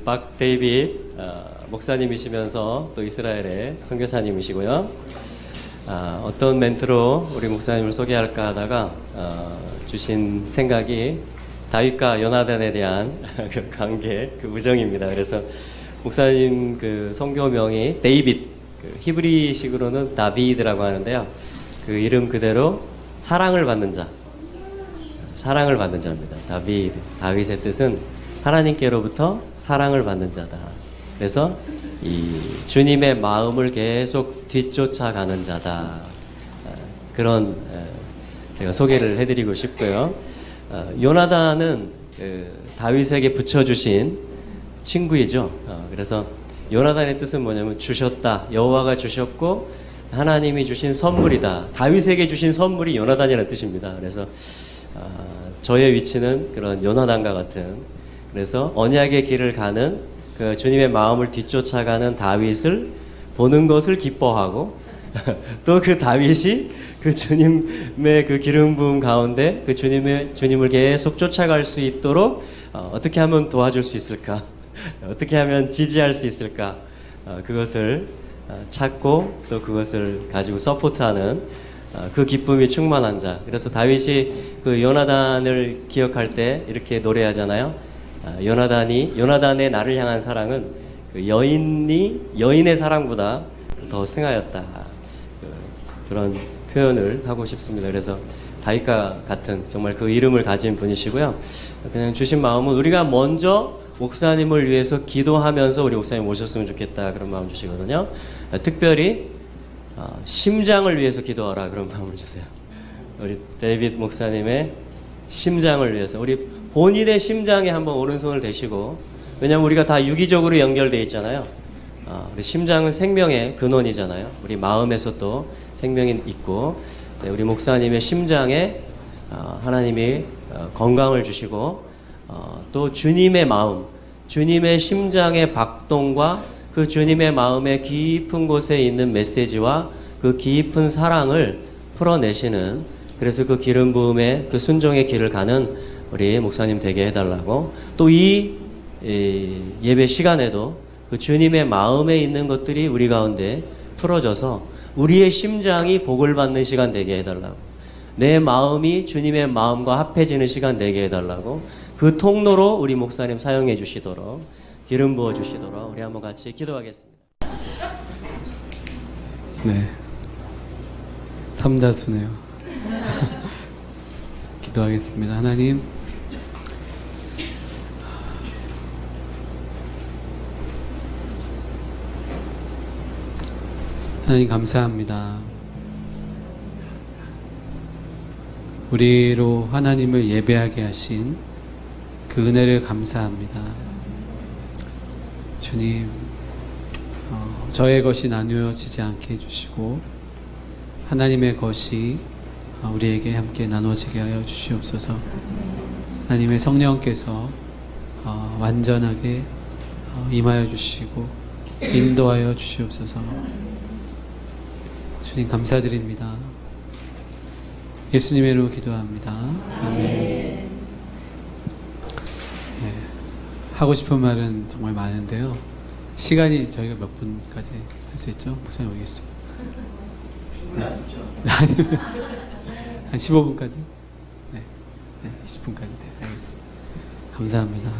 박 데이빗 목사님이시면서 또 이스라엘의 선교사님이시고요. 어떤 멘트로 우리 목사님을 소개할까 하다가 주신 생각이 다윗과 요나단에 대한 그 관계, 그 우정입니다. 그래서 목사님 그 선교명이 데이빗, 그 히브리식으로는 다비드라고 하는데요. 그 이름 그대로 사랑을 받는 자, 사랑을 받는 자입니다. 다비드, 다윗의 뜻은 하나님께로부터 사랑을 받는 자다. 그래서 이 주님의 마음을 계속 뒤쫓아가는 자다. 그런 제가 소개를 해드리고 싶고요. 요나단은 다윗에게 붙여주신 친구이죠. 그래서 요나단의 뜻은 뭐냐면 주셨다. 여호와가 주셨고 하나님이 주신 선물이다. 다윗에게 주신 선물이 요나단이라는 뜻입니다. 그래서 저의 위치는 그런 요나단과 같은, 그래서 언약의 길을 가는 그 주님의 마음을 뒤쫓아가는 다윗을 보는 것을 기뻐하고 또 그 다윗이 그 주님의 그 기름 부음 가운데 그 주님을 계속 쫓아갈 수 있도록 어떻게 하면 도와줄 수 있을까? 어떻게 하면 지지할 수 있을까? 그것을 찾고 또 그것을 가지고 서포트하는 그 기쁨이 충만한 자. 그래서 다윗이 그 요나단을 기억할 때 이렇게 노래하잖아요. 요나단의 나를 향한 사랑은 그 여인의 사랑보다 더 승하였다. 그런 표현을 하고 싶습니다. 그래서 다윗과 같은 정말 그 이름을 가진 분이시고요. 그냥 주신 마음은 우리가 먼저 목사님을 위해서 기도하면서 우리 목사님 모셨으면 좋겠다, 그런 마음 주시거든요. 특별히 심장을 위해서 기도하라, 그런 마음을 주세요. 우리 데이빗 목사님의 심장을 위해서, 우리 본인의 심장에 한번 오른손을 대시고, 왜냐하면 우리가 다 유기적으로 연결되어 있잖아요. 우리 심장은 생명의 근원이잖아요. 우리 마음에서 또 생명이 있고, 우리 목사님의 심장에 하나님이 건강을 주시고, 또 주님의 마음, 주님의 심장의 박동과 그 주님의 마음의 깊은 곳에 있는 메시지와 그 깊은 사랑을 풀어내시는, 그래서 그 기름 부음의 그 순종의 길을 가는 우리 목사님 되게 해달라고, 또 이 예배 시간에도 그 주님의 마음에 있는 것들이 우리 가운데 풀어져서 우리의 심장이 복을 받는 시간 되게 해달라고, 내 마음이 주님의 마음과 합해지는 시간 되게 해달라고, 그 통로로 우리 목사님 사용해 주시도록, 기름 부어 주시도록 우리 한번 같이 기도하겠습니다. 네, 삼다수네요. 기도하겠습니다. 하나님, 하나님 감사합니다. 우리로 하나님을 예배하게 하신 그 은혜를 감사합니다. 주님, 저의 것이 나누어지지 않게 해주시고 하나님의 것이 우리에게 함께 나눠지게 하여 주시옵소서. 하나님의 성령께서 완전하게 임하여 주시고 인도하여 주시옵소서. 주님 감사드립니다. 예수님의 이름으로 기도합니다. 아멘. 네, 하고 싶은 말은 정말 많은데요. 시간이 저희가 몇 분까지 할 수 있죠? 목사님 어디 계시죠? 아니면 한 15분까지? 네, 20분까지. 네, 알겠습니다. 감사합니다.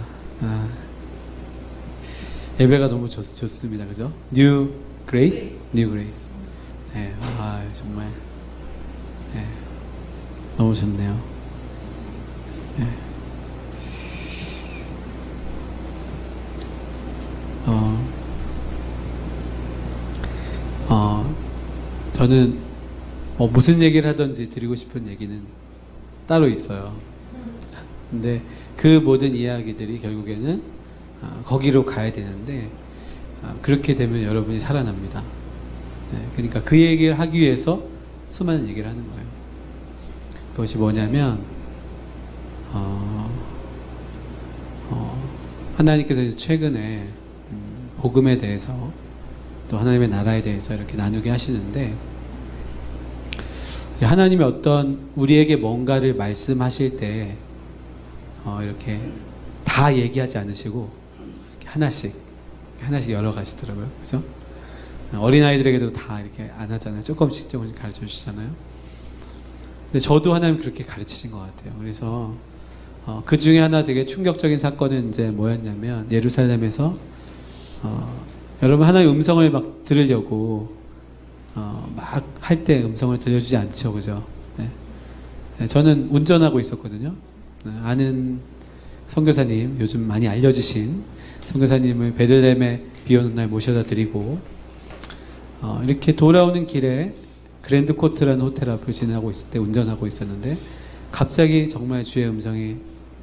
예배가 너무 좋습니다. 그죠? New Grace? New Grace. 네, 정말 네, 너무 좋네요. 네. 저는 무슨 얘기를 하든지 드리고 싶은 얘기는 따로 있어요. 근데 그 모든 이야기들이 결국에는 거기로 가야 되는데 그렇게 되면 여러분이 살아납니다. 네, 그러니까 그 얘기를 하기 위해서 수많은 얘기를 하는 거예요. 그것이 뭐냐면 하나님께서 최근에 복음에 대해서 또 하나님의 나라에 대해서 이렇게 나누게 하시는데, 하나님이 어떤 우리에게 뭔가를 말씀하실 때 이렇게 다 얘기하지 않으시고 하나씩 열어 가시더라고요. 그죠? 어린아이들에게도 다 이렇게 안 하잖아요. 조금씩 가르쳐 주시잖아요. 근데 저도 하나님 그렇게 가르치신 것 같아요. 그래서 그 중에 하나 되게 충격적인 사건은 이제 뭐였냐면, 예루살렘에서 여러분 하나의 음성을 막 들으려고 막 할 때 음성을 들려주지 않죠, 그죠? 네. 네, 저는 운전하고 있었거든요. 네, 아는 선교사님, 요즘 많이 알려지신 선교사님을 베들레헴에 비 오는 날 모셔다 드리고 이렇게 돌아오는 길에 그랜드 코트라는 호텔 앞을 지나고 있을 때 운전하고 있었는데, 갑자기 정말 주의 음성이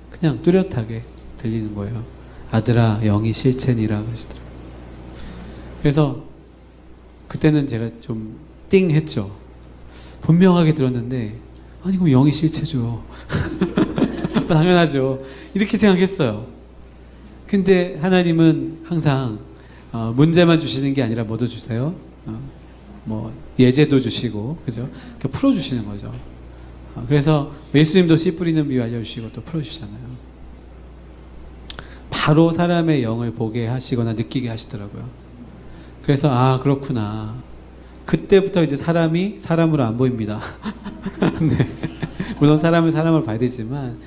그냥 뚜렷하게 들리는 거예요. 아들아, 영이 실체니라 그러시더라고요. 그래서 그때는 제가 좀 띵했죠. 분명하게 들었는데, 아니 그럼 영이 실체죠. 당연하죠. 이렇게 생각했어요. 근데 하나님은 항상 문제만 주시는 게 아니라 뭐도 주세요? 뭐 예제도 주시고, 그죠? 풀어주시는 거죠. 그래서 예수님도 씨 뿌리는 비유 알려주시고 또 풀어주시잖아요. 바로 사람의 영을 보게 하시거나 느끼게 하시더라고요. 그래서 그렇구나. 그때부터 이제 사람이 사람으로 안 보입니다. 네. 물론 사람은 사람을 봐야 되지만,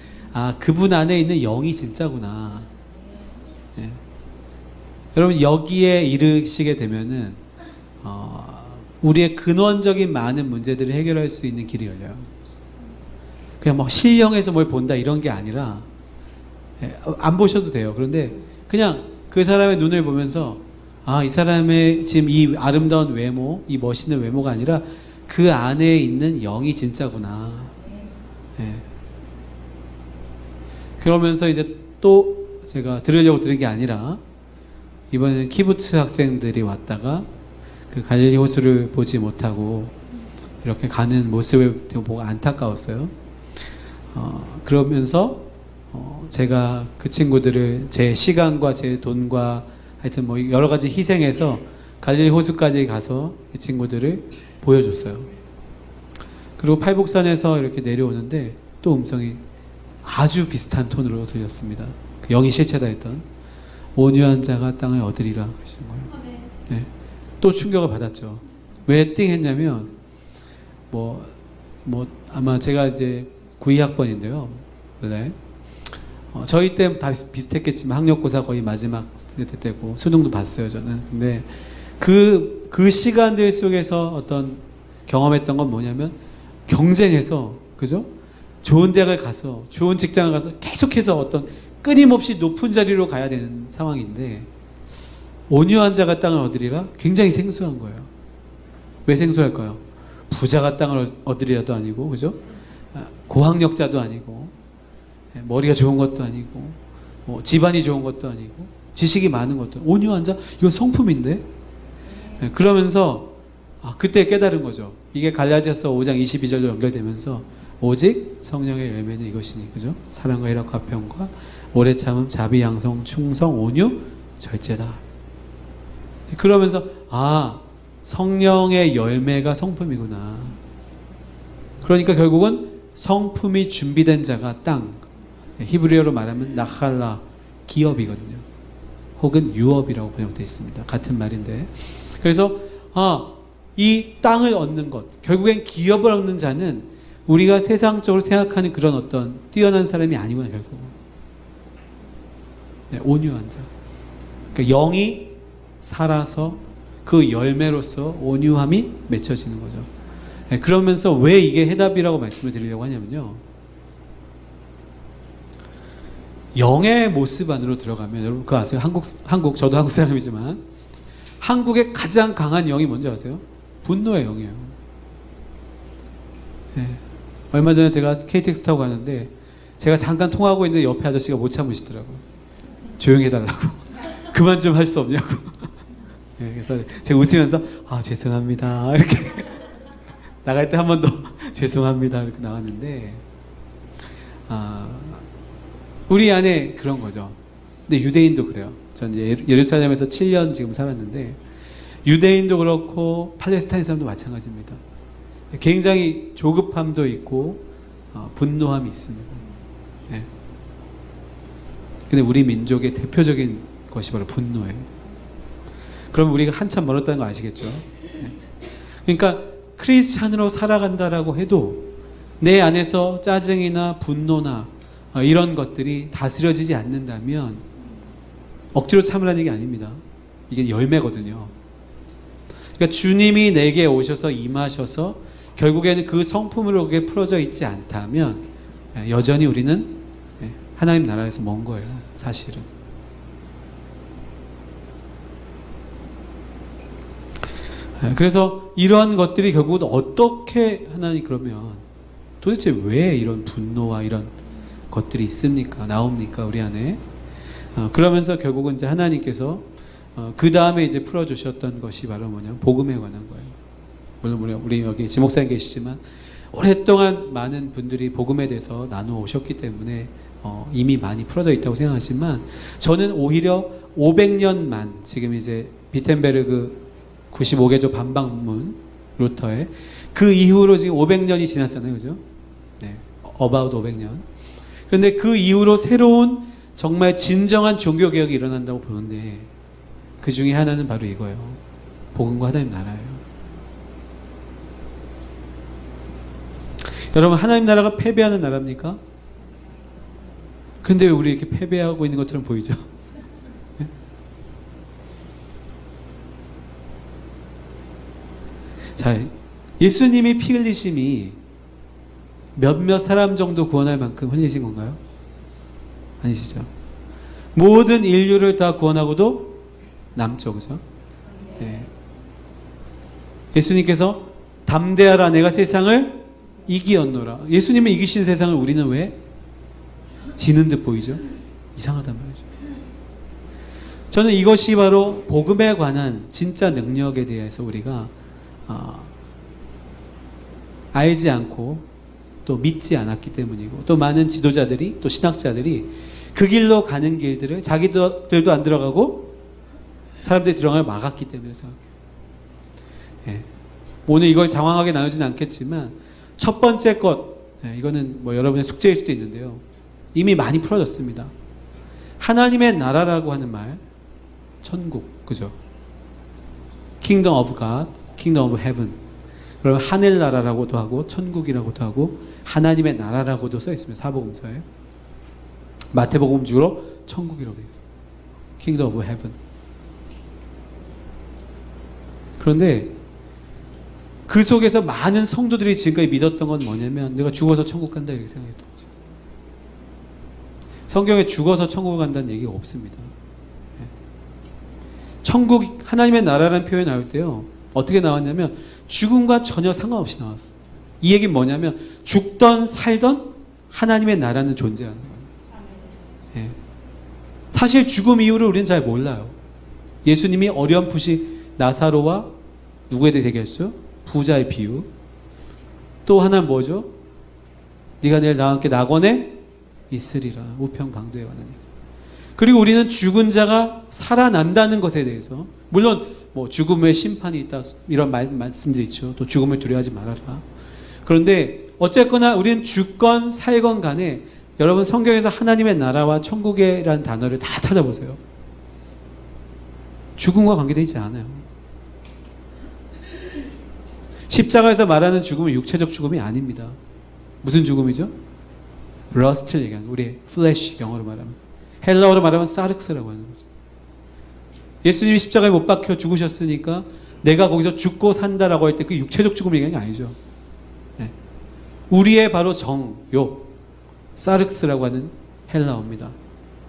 그분 안에 있는 영이 진짜구나. 네. 여러분 여기에 이르시게 되면은 우리의 근원적인 많은 문제들을 해결할 수 있는 길이 열려요. 그냥 막 신령해서 뭘 본다 이런 게 아니라, 안 보셔도 돼요. 그런데 그냥 그 사람의 눈을 보면서 이 사람의 지금 이 아름다운 외모, 이 멋있는 외모가 아니라 그 안에 있는 영이 진짜구나. 예. 그러면서 이제 또 제가 들으려고 들은 게 아니라, 이번에는 키부츠 학생들이 왔다가 그 갈릴리 호수를 보지 못하고 이렇게 가는 모습을 보고 안타까웠어요. 그러면서 제가 그 친구들을 제 시간과 제 돈과 하여튼 뭐 여러 가지 희생해서 갈릴리 호수까지 가서 이 친구들을 보여줬어요. 그리고 팔복산에서 이렇게 내려오는데 또 음성이 아주 비슷한 톤으로 들렸습니다. 그 영이 실체다 했던, 온유한 자가 땅을 얻으리라 그러시는 거예요. 네. 또 충격을 받았죠. 왜 띵 했냐면, 아마 제가 이제 92학번인데요. 네. 저희 때 다 비슷했겠지만 학력고사 거의 마지막 때고 수능도 봤어요, 저는. 근데 그 시간들 속에서 어떤 경험했던 건 뭐냐면, 경쟁해서, 그죠? 좋은 대학을 가서, 좋은 직장을 가서 계속해서 어떤 끊임없이 높은 자리로 가야 되는 상황인데, 온유한 자가 땅을 얻으리라? 굉장히 생소한 거예요. 왜 생소할까요? 부자가 땅을 얻으리라도 아니고, 그죠? 고학력자도 아니고, 머리가 좋은 것도 아니고, 집안이 좋은 것도 아니고, 지식이 많은 것도, 온유한 자? 이건 성품인데? 그러면서 그때 깨달은 거죠. 이게 갈라디아서 5장 22절로 연결되면서, 오직 성령의 열매는 이것이니, 그죠? 사랑과 희락과 화평과 오래 참음, 자비, 양성, 충성, 온유, 절제다. 그러면서 성령의 열매가 성품이구나. 그러니까 결국은 성품이 준비된 자가 땅, 히브리어로 말하면 나칼라, 기업이거든요. 혹은 유업이라고 번역되어 있습니다. 같은 말인데, 그래서 이 땅을 얻는 것, 결국엔 기업을 얻는 자는 우리가 세상적으로 생각하는 그런 어떤 뛰어난 사람이 아니구나, 결국. 네, 온유한 자. 그러니까 영이 살아서 그 열매로서 온유함이 맺혀지는 거죠. 네, 그러면서 왜 이게 해답이라고 말씀을 드리려고 하냐면요, 영의 모습 안으로 들어가면, 여러분 그거 아세요? 한국 저도 한국 사람이지만 한국의 가장 강한 영이 뭔지 아세요? 분노의 영이에요. 네. 얼마 전에 제가 KTX 타고 가는데 제가 잠깐 통화하고 있는데 옆에 아저씨가 못 참으시더라고요. 조용히 해달라고. 그만 좀 할 수 없냐고. 네, 그래서 제가 웃으면서 죄송합니다 이렇게 나갈 때 한 번 더 죄송합니다 이렇게 나왔는데, 우리 안에 그런 거죠. 근데 유대인도 그래요. 전 이제 예루살렘에서 7년 지금 살았는데, 유대인도 그렇고 팔레스타인 사람도 마찬가지입니다. 굉장히 조급함도 있고 분노함이 있습니다. 네. 근데 우리 민족의 대표적인 그것이 바로 분노예요. 그럼 우리가 한참 멀었다는 거 아시겠죠? 그러니까 크리스찬으로 살아간다라고 해도 내 안에서 짜증이나 분노나 이런 것들이 다스려지지 않는다면 억지로 참으라는 얘기 아닙니다. 이게 열매거든요. 그러니까 주님이 내게 오셔서 임하셔서 결국에는 그 성품으로 그게 풀어져 있지 않다면 여전히 우리는 하나님 나라에서 먼 거예요. 사실은. 그래서 이러한 것들이 결국은 어떻게 하나님 그러면 도대체 왜 이런 분노와 이런 것들이 있습니까? 나옵니까? 우리 안에. 그러면서 결국은 이제 하나님께서 그 다음에 이제 풀어주셨던 것이 바로 뭐냐면 복음에 관한 거예요. 물론 우리 여기 지목사님 계시지만 오랫동안 많은 분들이 복음에 대해서 나누어 오셨기 때문에 이미 많이 풀어져 있다고 생각하지만 저는 오히려 500년만 지금 이제 비텐베르그 95개조 반박문 루터의 그 이후로 지금 500년이 지났잖아요. 그죠? 네. about 500년. 그런데 그 이후로 새로운 정말 진정한 종교개혁이 일어난다고 보는데 그 중에 하나는 바로 이거예요. 복음과 하나님 나라예요. 여러분 하나님 나라가 패배하는 나라입니까? 근데 왜 우리 이렇게 패배하고 있는 것처럼 보이죠? 네? 자, 예수님이 피 흘리심이 몇몇 사람 정도 구원할 만큼 흘리신 건가요? 아니시죠? 모든 인류를 다 구원하고도 남죠. 그죠? 네. 예수님께서 담대하라 내가 세상을 이기었노라. 예수님은 이기신 세상을 우리는 왜 지는 듯 보이죠? 이상하단 말이죠. 저는 이것이 바로 복음에 관한 진짜 능력에 대해서 우리가 알지 않고 또 믿지 않았기 때문이고 또 많은 지도자들이 또 신학자들이 그 길로 가는 길들을 자기들도 안 들어가고 사람들이 들어가면 막았기 때문에 생각해요. 예. 오늘 이걸 장황하게 나누지는 않겠지만 첫 번째 것, 이거는 뭐 여러분의 숙제일 수도 있는데요. 이미 많이 풀어졌습니다. 하나님의 나라라고 하는 말, 천국, 그죠? Kingdom of God, Kingdom of Heaven. 그러면 하늘나라라고도 하고 천국이라고도 하고 하나님의 나라라고도 써 있습니다. 사복음서에. 마태복음 주로 천국이라고 되어 있어요. Kingdom of Heaven. 그런데 그 속에서 많은 성도들이 지금까지 믿었던 건 뭐냐면 내가 죽어서 천국 간다 이렇게 생각했던 거죠. 성경에 죽어서 천국 간다는 얘기가 없습니다. 천국, 하나님의 나라라는 표현이 나올 때요. 어떻게 나왔냐면 죽음과 전혀 상관없이 나왔어요. 이 얘기는 뭐냐면 죽던 살던 하나님의 나라는 존재하는 거예요. 예. 사실 죽음 이유를 우리는 잘 몰라요. 예수님이 어렴풋이 나사로와 누구에 대해 얘기했어요? 부자의 비유. 또 하나는 뭐죠? 네가 내일 나와 함께 낙원에 있으리라. 우편강도에 관한 얘기. 그리고 우리는 죽은 자가 살아난다는 것에 대해서 물론 뭐 죽음의 심판이 있다 이런 말씀들이 있죠. 또 죽음을 두려워하지 말아라. 그런데 어쨌거나 우리는 죽건 살건 간에 여러분 성경에서 하나님의 나라와 천국이라는 단어를 다 찾아보세요. 죽음과 관계되어 있지 않아요. 십자가에서 말하는 죽음은 육체적 죽음이 아닙니다. 무슨 죽음이죠? 러스트를 얘기하는 거예요. 우리의 플래시 영어로 말하면. 헬라어로 말하면 사르크스라고 하는 거죠. 예수님이 십자가에 못 박혀 죽으셨으니까 내가 거기서 죽고 산다라고 할 때 그 육체적 죽음을 얘기하는 게 아니죠. 네. 우리의 바로 정, 욕, 사르크스라고 하는 헬라어입니다.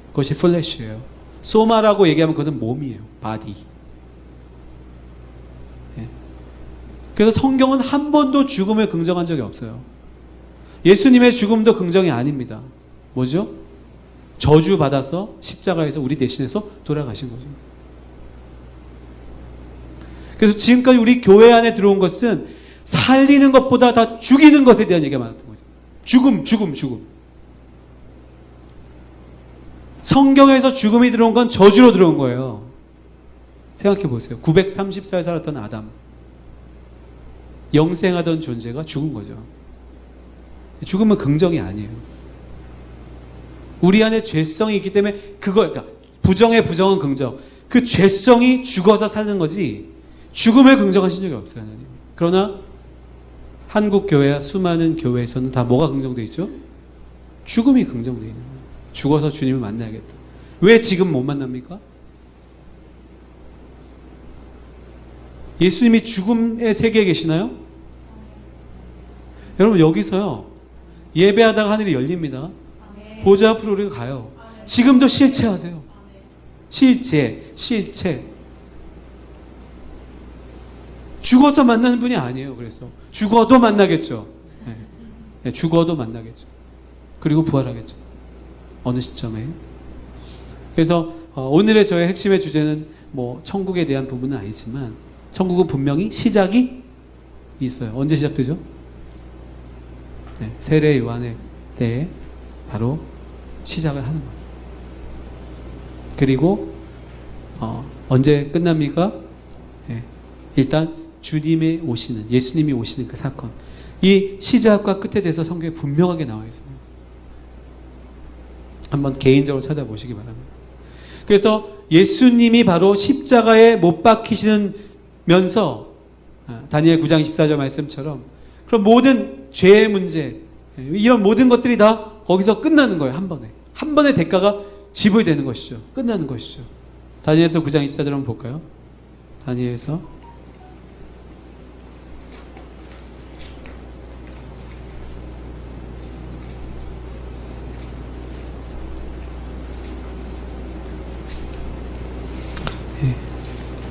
그것이 플래시예요. 소마라고 얘기하면 그것은 몸이에요. 바디. 네. 그래서 성경은 한 번도 죽음을 긍정한 적이 없어요. 예수님의 죽음도 긍정이 아닙니다. 뭐죠? 저주받아서 십자가에서 우리 대신해서 돌아가신 거죠. 그래서 지금까지 우리 교회 안에 들어온 것은 살리는 것보다 다 죽이는 것에 대한 얘기가 많았던 거죠. 죽음. 성경에서 죽음이 들어온 건 저주로 들어온 거예요. 생각해 보세요. 930살 살았던 아담. 영생하던 존재가 죽은 거죠. 죽음은 긍정이 아니에요. 우리 안에 죄성이 있기 때문에 그러니까 부정의 부정은 긍정. 그 죄성이 죽어서 사는 거지 죽음을 긍정하신 적이 없어요, 하나님. 그러나 한국 교회와 수많은 교회에서는 다 뭐가 긍정되어 있죠? 죽음이 긍정되어 있는 거예요. 죽어서 주님을 만나야겠다. 왜 지금 못 만납니까? 예수님이 죽음의 세계에 계시나요? 여러분 여기서요 예배하다가 하늘이 열립니다. 보좌 앞으로 우리가 가요. 지금도 실체하세요. 실제. 죽어서 만나는 분이 아니에요. 그래서 죽어도 만나겠죠. 네, 죽어도 만나겠죠. 그리고 부활하겠죠. 어느 시점에. 그래서 오늘의 저의 핵심의 주제는 뭐 천국에 대한 부분은 아니지만 천국은 분명히 시작이 있어요. 언제 시작되죠? 네, 세례 요한의 때에 바로 시작을 하는 거예요. 그리고 언제 끝납니까? 네, 일단 주님의 오시는, 예수님이 오시는 그 사건, 이 시작과 끝에 대해서 성경에 분명하게 나와 있어요. 한번 개인적으로 찾아보시기 바랍니다. 그래서 예수님이 바로 십자가에 못 박히시면서 다니엘 9장 24절 말씀처럼 그럼 모든 죄의 문제, 이런 모든 것들이 다 거기서 끝나는 거예요. 한 번에. 한 번의 대가가 지불되는 것이죠. 끝나는 것이죠. 다니엘서 9장 24절 한번 볼까요? 다니엘서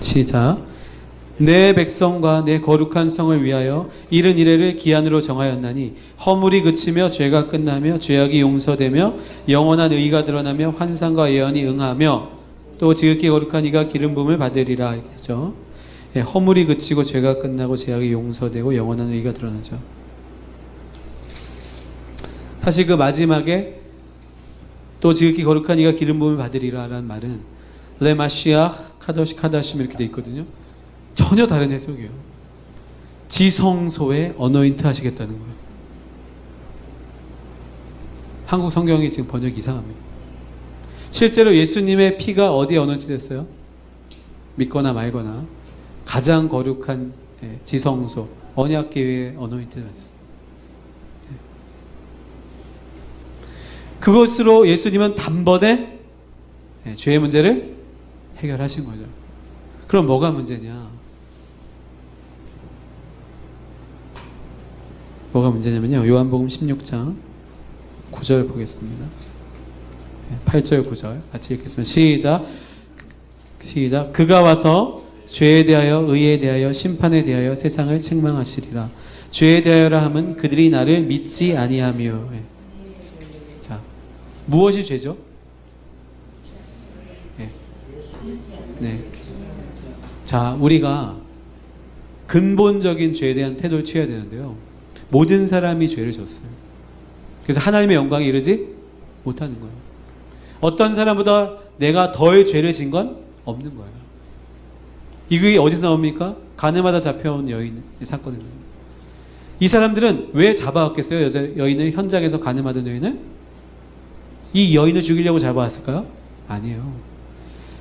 시작. 내 백성과 내 거룩한 성을 위하여 이른 이래를 기한으로 정하였나니 허물이 그치며 죄가 끝나며 죄악이 용서되며 영원한 의가 드러나며 환상과 예언이 응하며 또 지극히 거룩한 이가 기름 부음을 받으리라. 이렇죠. 예, 허물이 그치고 죄가 끝나고 죄악이 용서되고 영원한 의가 드러나죠. 사실 그 마지막에 또 지극히 거룩한 이가 기름 부음을 받으리라 라는 말은 레마시아 카다심 이렇게 돼 있거든요. 전혀 다른 해석이에요. 지성소에 어노인트 하시겠다는 거예요. 한국 성경이 지금 번역이 이상합니다. 실제로 예수님의 피가 어디에 어노인트 됐어요? 믿거나 말거나 가장 거룩한 지성소 언약궤에 어노인트 됐어요. 그것으로 예수님은 단번에 죄의 문제를 해결하신 거죠. 그럼 뭐가 문제냐? 뭐가 문제냐면요. 요한복음 16장 9절 보겠습니다. 8절 9절 같이 읽겠습니다. 시작. 그가 와서 죄에 대하여 의에 대하여 심판에 대하여 세상을 책망하시리라. 죄에 대하여라 함은 그들이 나를 믿지 아니하며. 자, 무엇이 죄죠? 네. 자, 우리가 근본적인 죄에 대한 태도를 취해야 되는데요. 모든 사람이 죄를 졌어요. 그래서 하나님의 영광에 이르지 못하는 거예요. 어떤 사람보다 내가 덜 죄를 진 건 없는 거예요. 이게 어디서 나옵니까? 가늠하다 잡혀온 여인의 사건입니다. 이 사람들은 왜 잡아왔겠어요? 여인을 현장에서 가늠하던 여인을? 이 여인을 죽이려고 잡아왔을까요? 아니에요.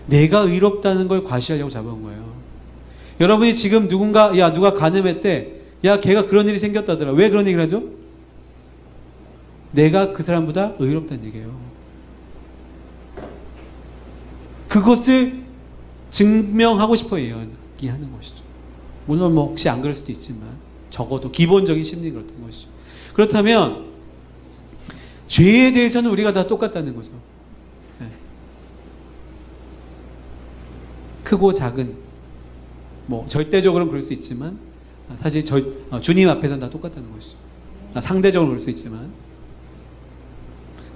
내가 의롭다는 걸 과시하려고 잡아온 거예요. 여러분이 지금 누가 가늠했대. 야, 걔가 그런 일이 생겼다더라. 왜 그런 얘기를 하죠? 내가 그 사람보다 의롭다는 얘기예요. 그것을 증명하고 싶어 이야기하는 것이죠. 물론 뭐 혹시 안 그럴 수도 있지만 적어도 기본적인 심리가 그렇다는 것이죠. 그렇다면 죄에 대해서는 우리가 다 똑같다는 거죠. 크고 작은 뭐 절대적으로는 그럴 수 있지만 사실 주님 앞에서는 다 똑같다는 것이죠. 상대적으로 그럴 수 있지만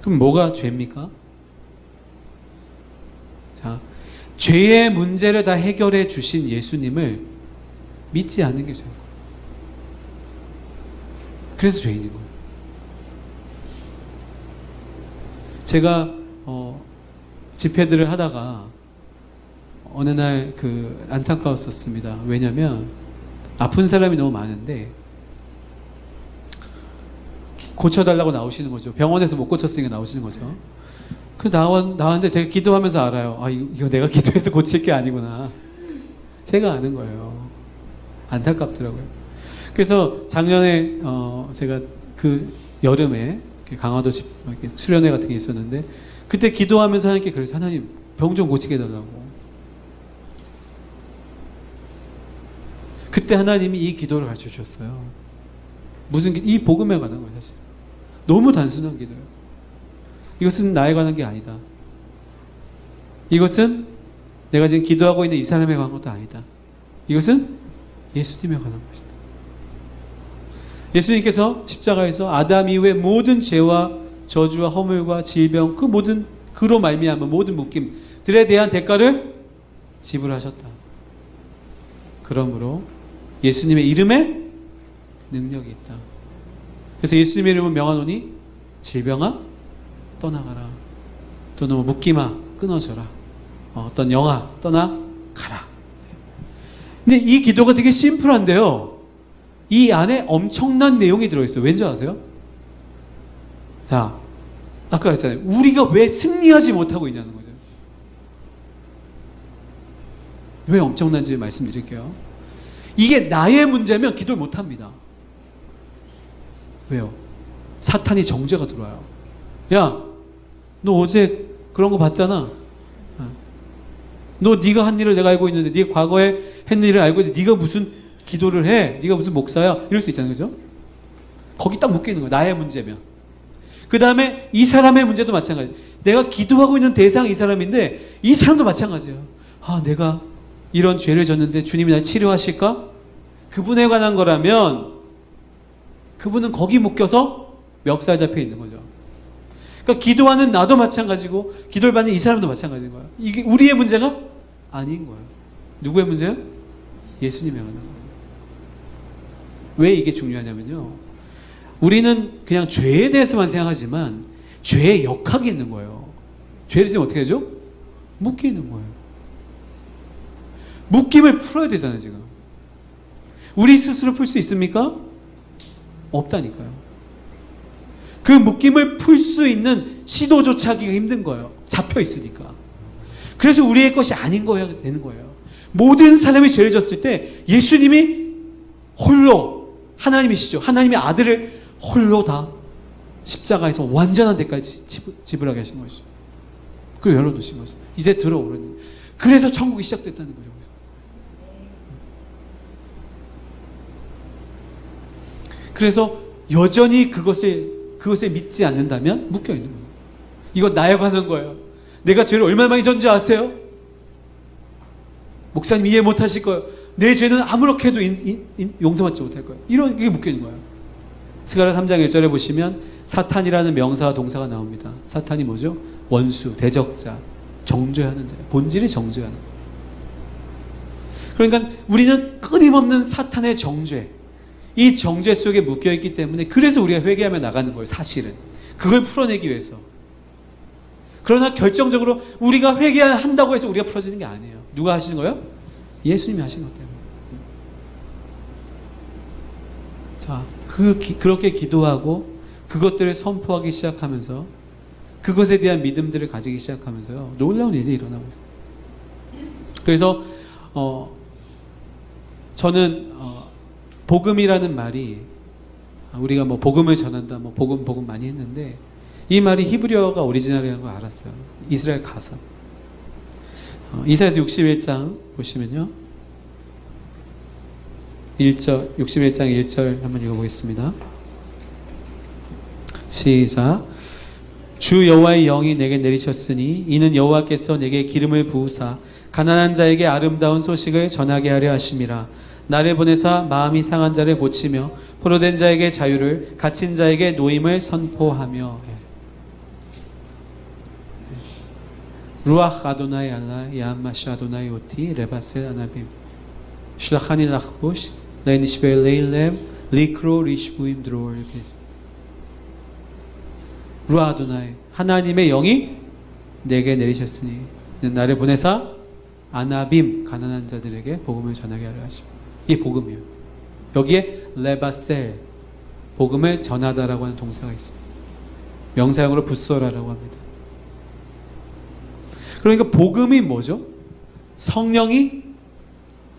그럼 뭐가 죄입니까? 자, 죄의 문제를 다 해결해 주신 예수님을 믿지 않는 게 죄인 거예요. 그래서 죄인인 거예요. 제가 집회들을 하다가 어느 날 안타까웠었습니다. 왜냐면 아픈 사람이 너무 많은데 고쳐달라고 나오시는 거죠. 병원에서 못 고쳤으니까 나오시는 거죠. 나왔는데 제가 기도하면서 알아요. 아, 이거 내가 기도해서 고칠 게 아니구나. 제가 아는 거예요. 안타깝더라고요. 그래서 작년에 제가 그 여름에 강화도 수련회 같은 게 있었는데 그때 기도하면서 하나님께 그래서 하나님 병 좀 고치게 해달라고. 그때 하나님이 이 기도를 가르쳐 주셨어요. 이 복음에 관한 거예요, 사실. 너무 단순한 기도예요. 이것은 나에 관한 게 아니다. 이것은 내가 지금 기도하고 있는 이 사람에 관한 것도 아니다. 이것은 예수님에 관한 것이다. 예수님께서 십자가에서 아담 이후의 모든 죄와 저주와 허물과 질병 그 모든 그로 말미암은 모든 묶임들에 대한 대가를 지불하셨다. 그러므로 예수님의 이름에 능력이 있다. 그래서 예수님의 이름을 명하노니 질병아 떠나가라. 또는 묶임아 끊어져라. 어떤 영아 떠나가라. 근데 이 기도가 되게 심플한데요. 이 안에 엄청난 내용이 들어있어요. 왠지 아세요? 자, 아까 그랬잖아요. 우리가 왜 승리하지 못하고 있냐는 거죠. 왜 엄청난지 말씀드릴게요. 이게 나의 문제면 기도를 못합니다. 왜요? 사탄이 정죄가 들어와요. 야, 너 어제 그런 거 봤잖아. 너 네가 한 일을 내가 알고 있는데 네가 과거에 했는 일을 알고 있는데 네가 무슨 기도를 해? 네가 무슨 목사야? 이럴 수 있잖아요. 그죠? 거기 딱 묶여 있는 거예요. 나의 문제면. 그 다음에 이 사람의 문제도 마찬가지예요. 내가 기도하고 있는 대상이 이 사람인데 이 사람도 마찬가지예요. 아, 내가 이런 죄를 졌는데 주님이 날 치료하실까? 그분에 관한 거라면 그분은 거기 묶여서 멱살 잡혀 있는 거죠. 그러니까 기도하는 나도 마찬가지고 기도를 받는 이 사람도 마찬가지인 거예요. 이게 우리의 문제가 아닌 거예요. 누구의 문제예요? 예수님의 관한 거예요. 왜 이게 중요하냐면요. 우리는 그냥 죄에 대해서만 생각하지만 죄의 역학이 있는 거예요. 죄를 지금 어떻게 하죠? 묶이는 거예요. 묶임을 풀어야 되잖아요, 지금. 우리 스스로 풀 수 있습니까? 없다니까요. 그 묶임을 풀 수 있는 시도조차 하기가 힘든 거예요. 잡혀 있으니까. 그래서 우리의 것이 아닌 거야 되는 거예요. 모든 사람이 죄를 졌을 때 예수님이 홀로 하나님이시죠. 하나님의 아들을 홀로 다 십자가에서 완전한 데까지 지불하게 하신 것이죠. 그리고 열어두신 거죠. 이제 들어오라는. 그래서 천국이 시작됐다는 거죠. 그래서 여전히 그것에 믿지 않는다면 묶여 있는 거예요. 이거 나에 관한 거예요. 내가 죄를 얼마나 많이 졌는지 아세요? 목사님 이해 못 하실 거예요. 내 죄는 아무렇게 해도 용서받지 못할 거예요. 이게 묶여 있는 거예요. 스가랴 3장 1절에 보시면 사탄이라는 명사와 동사가 나옵니다. 사탄이 뭐죠? 원수, 대적자, 정죄하는 자예요. 본질이 정죄하는 거예요. 그러니까 우리는 끊임없는 사탄의 정죄, 이 정죄 속에 묶여있기 때문에 그래서 우리가 회개하며 나가는 거예요. 사실은 그걸 풀어내기 위해서. 그러나 결정적으로 우리가 회개한다고 해서 우리가 풀어지는 게 아니에요. 누가 하시는 거예요? 예수님이 하신 것 때문에. 자, 그렇게 기도하고 그것들을 선포하기 시작하면서 그것에 대한 믿음들을 가지기 시작하면서요, 놀라운 일이 일어나고 있어요. 그래서 저는 복음이라는 말이, 우리가 뭐 복음을 전한다, 뭐 복음 많이 했는데 이 말이 히브리어가 오리지널이라는 걸 알았어요. 이스라엘 가서. 이사야서 61장 보시면요, 1절, 61장 1절 한번 읽어보겠습니다. 시작. 주 여호와의 영이 내게 내리셨으니 이는 여호와께서 내게 기름을 부으사 가난한 자에게 아름다운 소식을 전하게 하려 하심이라. 나를 보내사 마음이 상한 자를 고치며 포로된 자에게 자유를, 갇힌 자에게 노임을 선포하며. 루ach 아도나이 알라 야마시 아도나이 오티 레바셀 아나빔 실라하니 라흐보시 레니시베 레일렘 리크로 리시부임 드로올. 이렇게 했습니다. 루아 아도나이, 하나님의 영이 내게 내리셨으니 나를 보내사 아나빔, 가난한 자들에게 복음을 전하게 하려 하십니다. 이게 복음이에요. 여기에 레바셀, 복음을 전하다라고 하는 동사가 있습니다. 명사형으로 부쏘라라고 합니다. 그러니까 복음이 뭐죠? 성령이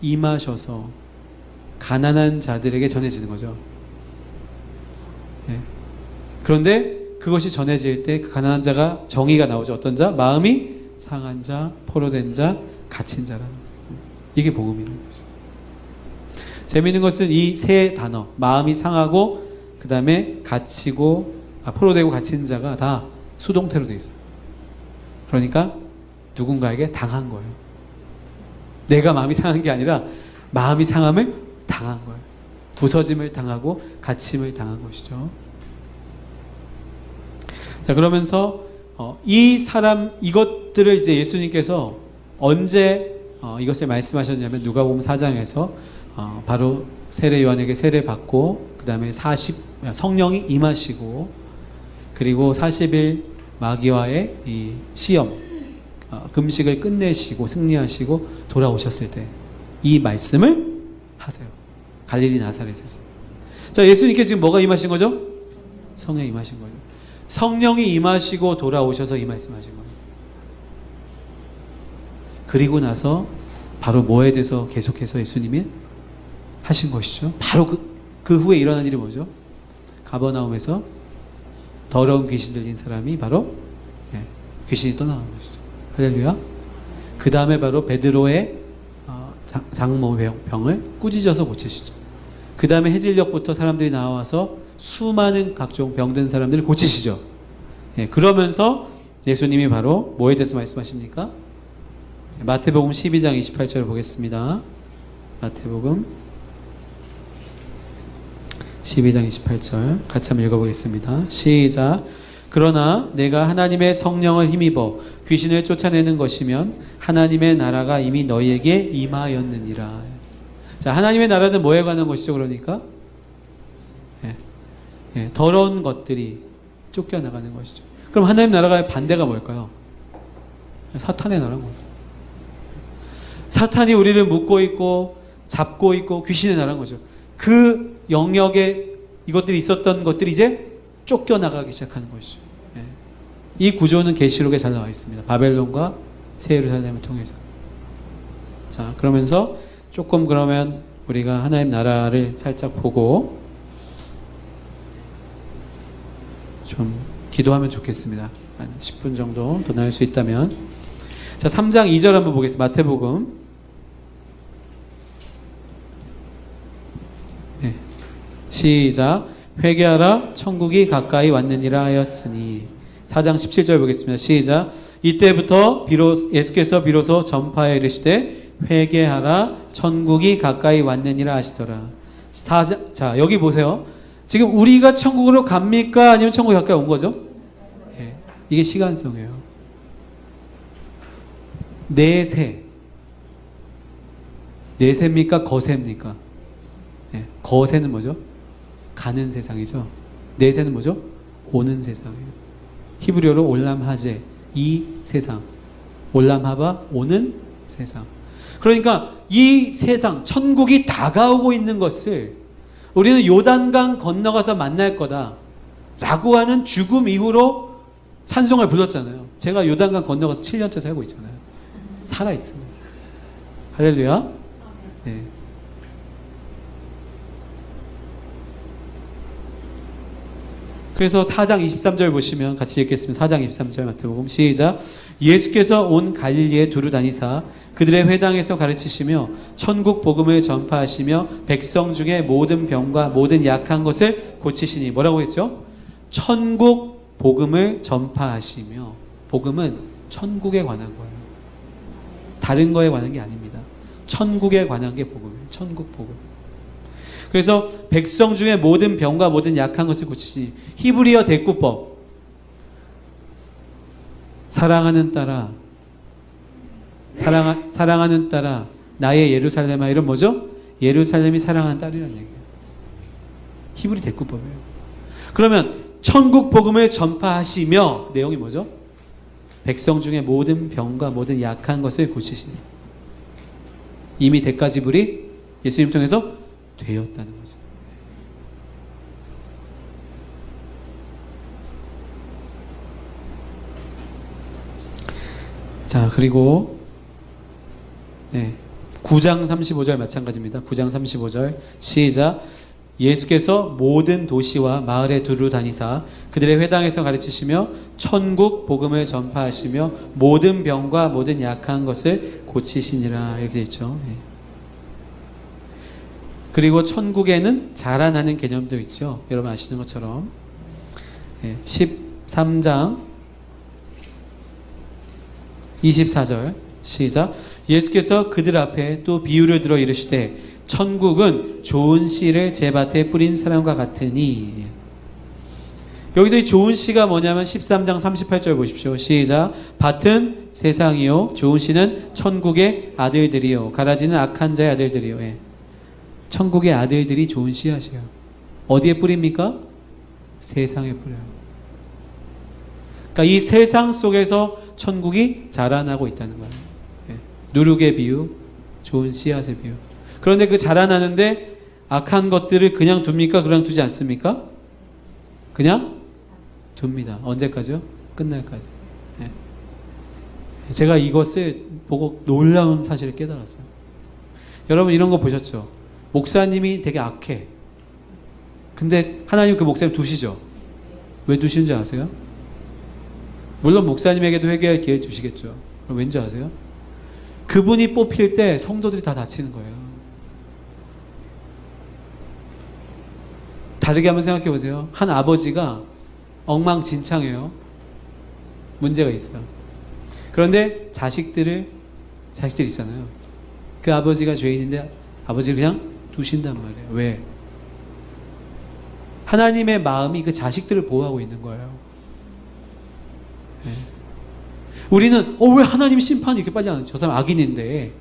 임하셔서 가난한 자들에게 전해지는 거죠. 예. 그런데 그것이 전해질 때 그 가난한 자가 정의가 나오죠. 어떤 자? 마음이 상한 자, 포로된 자, 갇힌 자라는 거죠. 이게 복음이라는 거죠. 재미있는 것은 이 세 단어, 마음이 상하고 그 다음에 갇히고 포로되고 갇힌 자가 다 수동태로 되어 있어요. 그러니까 누군가에게 당한 거예요. 내가 마음이 상한 게 아니라 마음이 상함을 당한 거예요. 부서짐을 당하고 갇힘을 당한 것이죠. 자, 그러면서 이 사람 이것들을 이제 예수님께서 언제 이것을 말씀하셨냐면 누가복음 4장에서 바로 세례 요한에게 세례 받고 그 다음에 성령이 임하시고 그리고 40일 마귀와의 이 시험 금식을 끝내시고 승리하시고 돌아오셨을 때 이 말씀을 하세요. 갈릴리 나사렛에서. 자, 예수님께 지금 뭐가 임하신 거죠? 성령이 임하신 거죠. 성령이 임하시고 돌아오셔서 이 말씀하신 거예요. 그리고 나서 바로 뭐에 대해서 계속해서 예수님이 하신 것이죠. 바로 그 후에 일어난 일이 뭐죠? 가버나움에서 더러운 귀신 들린 사람이 바로 귀신이 떠나간 것이죠. 할렐루야. 그 다음에 바로 베드로의 장모병을 꾸짖어서 고치시죠. 그 다음에 해질녘부터 사람들이 나와서 수많은 각종 병든 사람들을 고치시죠. 그러면서 예수님이 바로 뭐에 대해서 말씀하십니까? 마태복음 12장 28절을 보겠습니다. 마태복음 12장 28절 같이 한번 읽어보겠습니다. 시작. 그러나 내가 하나님의 성령을 힘입어 귀신을 쫓아내는 것이면 하나님의 나라가 이미 너희에게 임하였느니라. 자, 하나님의 나라는 뭐에 관한 것이죠? 그러니까 더러운 것들이 쫓겨나가는 것이죠. 그럼 하나님 나라가 반대가 뭘까요? 사탄의 나라인 거죠. 사탄이 우리를 묶고 있고 잡고 있고 귀신의 나라인 거죠. 그 영역에 이것들이 있었던 것들이 이제 쫓겨나가기 시작하는 것이죠. 이 구조는 계시록에 잘 나와 있습니다. 바벨론과 새 예루살렘을 통해서. 자, 그러면서 조금 그러면 우리가 하나님 나라를 살짝 보고 좀 기도하면 좋겠습니다. 한 10분 정도 더 나올 수 있다면. 자, 3장 2절 한번 보겠습니다. 마태복음. 네. 시작. 회개하라 천국이 가까이 왔느니라 하였으니. 4장 17절 보겠습니다. 시작. 이때부터 예수께서 비로소 전파에 이르시되 회개하라 천국이 가까이 왔느니라 하시더라. 자, 여기 보세요. 지금 우리가 천국으로 갑니까? 아니면 천국이 가까이 온 거죠? 네. 이게 시간성이에요. 내세. 내세입니까? 거세입니까? 네. 거세는 뭐죠? 가는 세상이죠. 내세는 뭐죠? 오는 세상이에요. 히브리어로 올람하제, 이 세상. 올람하바, 오는 세상. 그러니까 이 세상, 천국이 다가오고 있는 것을 우리는 요단강 건너가서 만날 거다 라고 하는 죽음 이후로 찬송을 불렀잖아요. 제가 요단강 건너가서 7년째 살고 있잖아요. 살아있습니다. 할렐루야. 네. 그래서 4장 23절 보시면 같이 읽겠습니다. 4장 23절 마태복음 시작. 예수께서 온 갈릴리에 두루 다니사 그들의 회당에서 가르치시며 천국 복음을 전파하시며 백성 중에 모든 병과 모든 약한 것을 고치시니. 뭐라고 했죠? 천국 복음을 전파하시며. 복음은 천국에 관한 거예요. 다른 거에 관한 게 아닙니다. 천국에 관한 게 복음이에요. 천국 복음. 그래서 백성 중에 모든 병과 모든 약한 것을 고치시니. 히브리어 대꾸법. 사랑하는 딸아, 사랑하는 딸아, 나의 예루살렘아. 이런 뭐죠? 예루살렘이 사랑하는 딸이라는 얘기예요. 히브리 대꾸법이에요. 그러면 천국 복음을 전파하시며 그 내용이 뭐죠? 백성 중에 모든 병과 모든 약한 것을 고치시니. 이미 대가지불이 예수님 통해서 되었다는 거죠. 자, 그리고 9장 35절 마찬가지입니다. 9장 35절 시작. 예수께서 모든 도시와 마을에 두루 다니사 그들의 회당에서 가르치시며 천국 복음을 전파하시며 모든 병과 모든 약한 것을 고치시니라. 이렇게 되어 있죠. 그리고 천국에는 자라나는 개념도 있죠. 여러분 아시는 것처럼 13장 24절 시작. 예수께서 그들 앞에 또 비유를 들어 이르시되 천국은 좋은 씨를 제 밭에 뿌린 사람과 같으니. 여기서 이 좋은 씨가 뭐냐면 13장 38절 보십시오. 시작. 밭은 세상이요 좋은 씨는 천국의 아들들이요 가라지는 악한 자의 아들들이요. 천국의 아들들이 좋은 씨앗이에요. 어디에 뿌립니까? 세상에 뿌려요. 그러니까 이 세상 속에서 천국이 자라나고 있다는 거예요. 누룩의 비유, 좋은 씨앗의 비유. 그런데 그 자라나는데 악한 것들을 그냥 둡니까? 그냥 두지 않습니까? 그냥 둡니다. 언제까지요? 끝날까지. 제가 이것을 보고 놀라운 사실을 깨달았어요. 여러분 이런 거 보셨죠? 목사님이 되게 악해. 근데 하나님 그 목사님 두시죠? 왜 두시는 줄 아세요? 물론 목사님에게도 회개할 기회 주시겠죠. 그럼 왠지 아세요? 그분이 뽑힐 때 성도들이 다 다치는 거예요. 다르게 한번 생각해 보세요. 한 아버지가 엉망진창이에요. 문제가 있어요. 그런데 자식들이 있잖아요. 그 아버지가 죄인인데 아버지를 그냥 두신단 말이에요. 왜? 하나님의 마음이 그 자식들을 보호하고 있는 거예요. 우리는 왜 하나님 심판이 이렇게 빨리 안 하죠? 저 사람 악인인데.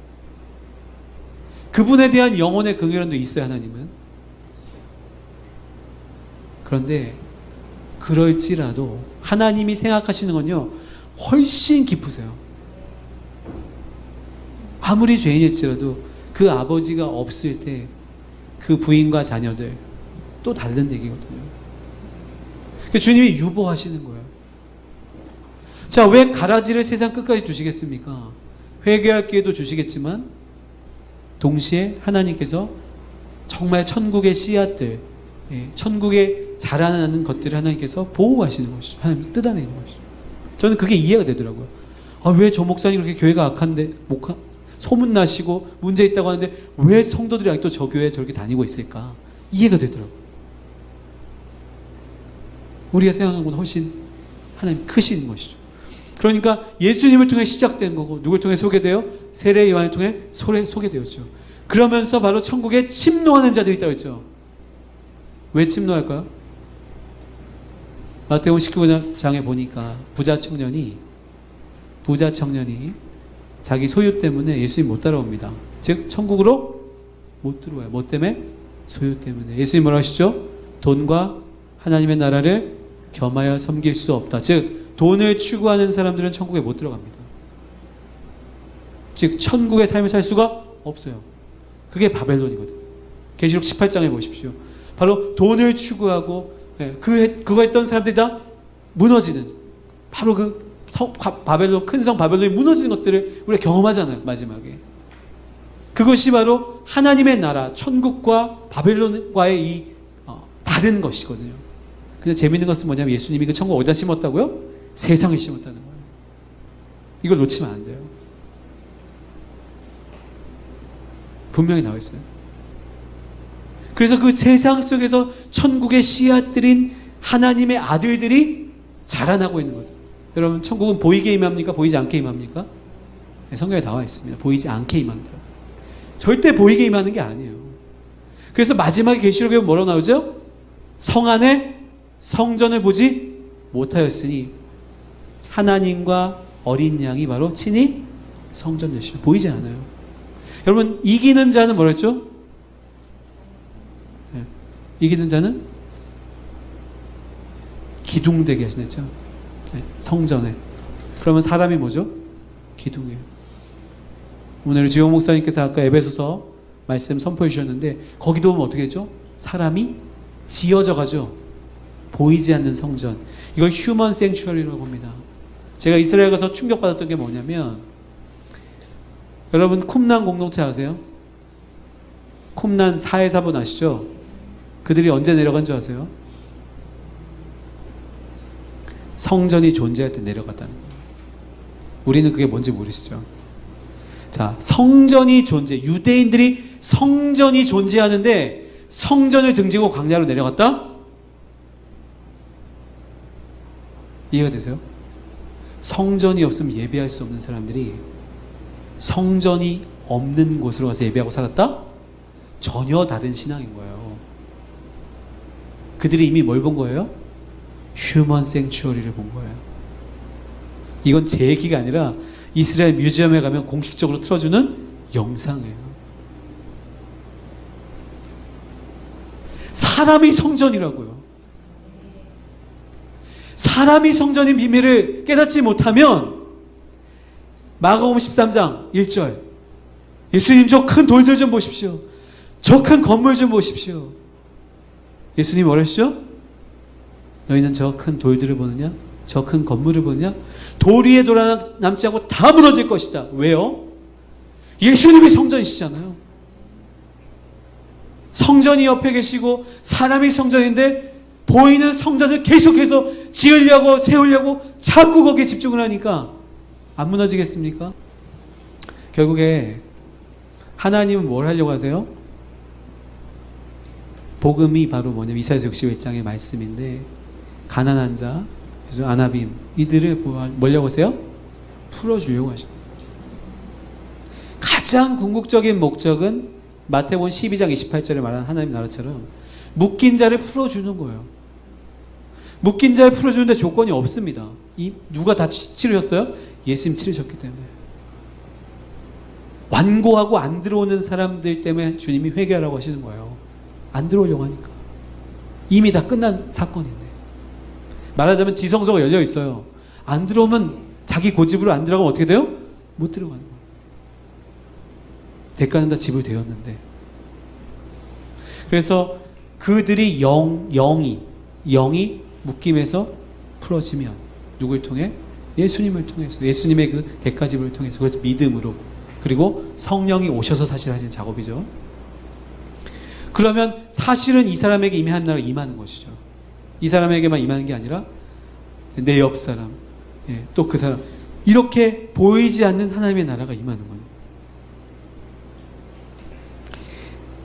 그분에 대한 영혼의 긍휼함도 있어요. 하나님은. 그런데 그럴지라도 하나님이 생각하시는 건요 훨씬 깊으세요. 아무리 죄인일지라도 그 아버지가 없을 때 그 부인과 자녀들 또 다른 얘기거든요. 주님이 유보하시는 거예요. 자, 왜 가라지를 세상 끝까지 주시겠습니까? 회개할 기회도 주시겠지만 동시에 하나님께서 정말 천국의 씨앗들, 천국에 자라나는 것들을 하나님께서 보호하시는 것이죠. 하나님 뜯어내는 것이죠. 저는 그게 이해가 되더라고요. 왜 저 목사님 그렇게 교회가 악한데 소문나시고 문제 있다고 하는데 왜 성도들이 아직도 저 교회에 저렇게 다니고 있을까? 이해가 되더라고요. 우리가 생각하는 건 훨씬 하나님 크신 것이죠. 그러니까 예수님을 통해 시작된 거고 누굴 통해 소개돼요? 세례 요한을 통해 소개되었죠. 그러면서 바로 천국에 침노하는 자들이 있다고 했죠. 왜 침노할까요? 마태복음 19장에 보니까 부자 청년이 자기 소유 때문에 예수님 못 따라옵니다. 즉 천국으로 못 들어와요. 뭐 때문에? 소유 때문에. 예수님 뭐라 하시죠? 돈과 하나님의 나라를 겸하여 섬길 수 없다. 즉 돈을 추구하는 사람들은 천국에 못 들어갑니다. 즉 천국의 삶을 살 수가 없어요. 그게 바벨론이거든요. 계시록 18장에 보십시오. 바로 돈을 추구하고 그거 했던 사람들이 다 무너지는 바로 그 바벨론, 큰 성 바벨론이 무너지는 것들을 우리가 경험하잖아요. 마지막에 그것이 바로 하나님의 나라 천국과 바벨론과의 이 다른 것이거든요. 근데 재밌는 것은 뭐냐면 예수님이 그 천국 어디다 심었다고요? 세상에 심었다는 거예요. 이걸 놓치면 안 돼요. 분명히 나와 있어요. 그래서 그 세상 속에서 천국의 씨앗들인 하나님의 아들들이 자라나고 있는 거죠. 여러분 천국은 보이게 임합니까? 보이지 않게 임합니까? 네, 성경에 나와 있습니다. 보이지 않게 임한다. 절대 보이게 임하는 게 아니에요. 그래서 마지막에 계시록에 뭐라고 나오죠? 성 안에 성전을 보지 못하였으니 하나님과 어린 양이 바로 친히 성전 되시죠. 보이지 않아요. 여러분 이기는 자는 뭐라 했죠? 네. 이기는 자는 기둥되게 하시죠. 네. 성전에. 그러면 사람이 뭐죠? 기둥이에요. 오늘 지용 목사님께서 아까 에베소서 말씀 선포해 주셨는데 거기도 보면 어떻게 했죠? 사람이 지어져 가죠. 보이지 않는 성전. 이걸 휴먼 생츄어리라고 합니다. 제가 이스라엘 가서 충격받았던 게 뭐냐면 여러분 쿰난 공동체 아세요? 쿰난 4.14분 아시죠? 그들이 언제 내려간 줄 아세요? 성전이 존재할 때 내려갔다는 거예요. 우리는 그게 뭔지 모르시죠? 자, 성전이 유대인들이 성전이 존재하는데 성전을 등지고 광야로 내려갔다? 이해가 되세요? 성전이 없으면 예배할 수 없는 사람들이 성전이 없는 곳으로 가서 예배하고 살았다? 전혀 다른 신앙인 거예요. 그들이 이미 뭘 본 거예요? 휴먼 생츄어리를 본 거예요. 이건 제 얘기가 아니라 이스라엘 뮤지엄에 가면 공식적으로 틀어주는 영상이에요. 사람이 성전이라고요. 사람이 성전인 비밀을 깨닫지 못하면 마가복음 13장 1절 예수님 저 큰 돌들 좀 보십시오. 저 큰 건물 좀 보십시오. 예수님 뭐라 하시죠? 너희는 저 큰 돌들을 보느냐? 저 큰 건물을 보느냐? 돌 위에 돌아 남지 않고 다 무너질 것이다. 왜요? 예수님이 성전이시잖아요. 성전이 옆에 계시고 사람이 성전인데 보이는 성전을 계속해서 지으려고 세우려고 자꾸 거기에 집중을 하니까 안 무너지겠습니까? 결국에 하나님은 뭘 하려고 하세요? 복음이 바로 뭐냐면 이사야서 61장의 말씀인데 가난한 자, 그래서 아나빔 이들을 뭐려고 하세요? 풀어주려고 하십니다. 가장 궁극적인 목적은 마태복음 12장 28절에 말하는 하나님 나라처럼 묶인 자를 풀어주는 거예요. 묶인 자를 풀어주는데 조건이 없습니다. 누가 다 치르셨어요? 예수님 치르셨기 때문에. 완고하고 안 들어오는 사람들 때문에 주님이 회개하라고 하시는 거예요. 안 들어오려고 하니까. 이미 다 끝난 사건인데. 말하자면 지성소가 열려 있어요. 안 들어오면 자기 고집으로 안 들어가면 어떻게 돼요? 못 들어가는 거예요. 대가는 다 지불 되었는데. 그래서 그들이 영이 묶임에서 풀어지면 누굴 통해? 예수님을 통해서. 예수님의 그 대가 지불을 통해서. 그래서 믿음으로. 그리고 성령이 오셔서 사실 하신 작업이죠. 그러면 사실은 이 사람에게 이미 하나님 나라가 임하는 것이죠. 이 사람에게만 임하는 게 아니라 내 옆 사람, 또 그 사람, 이렇게 보이지 않는 하나님의 나라가 임하는 거예요.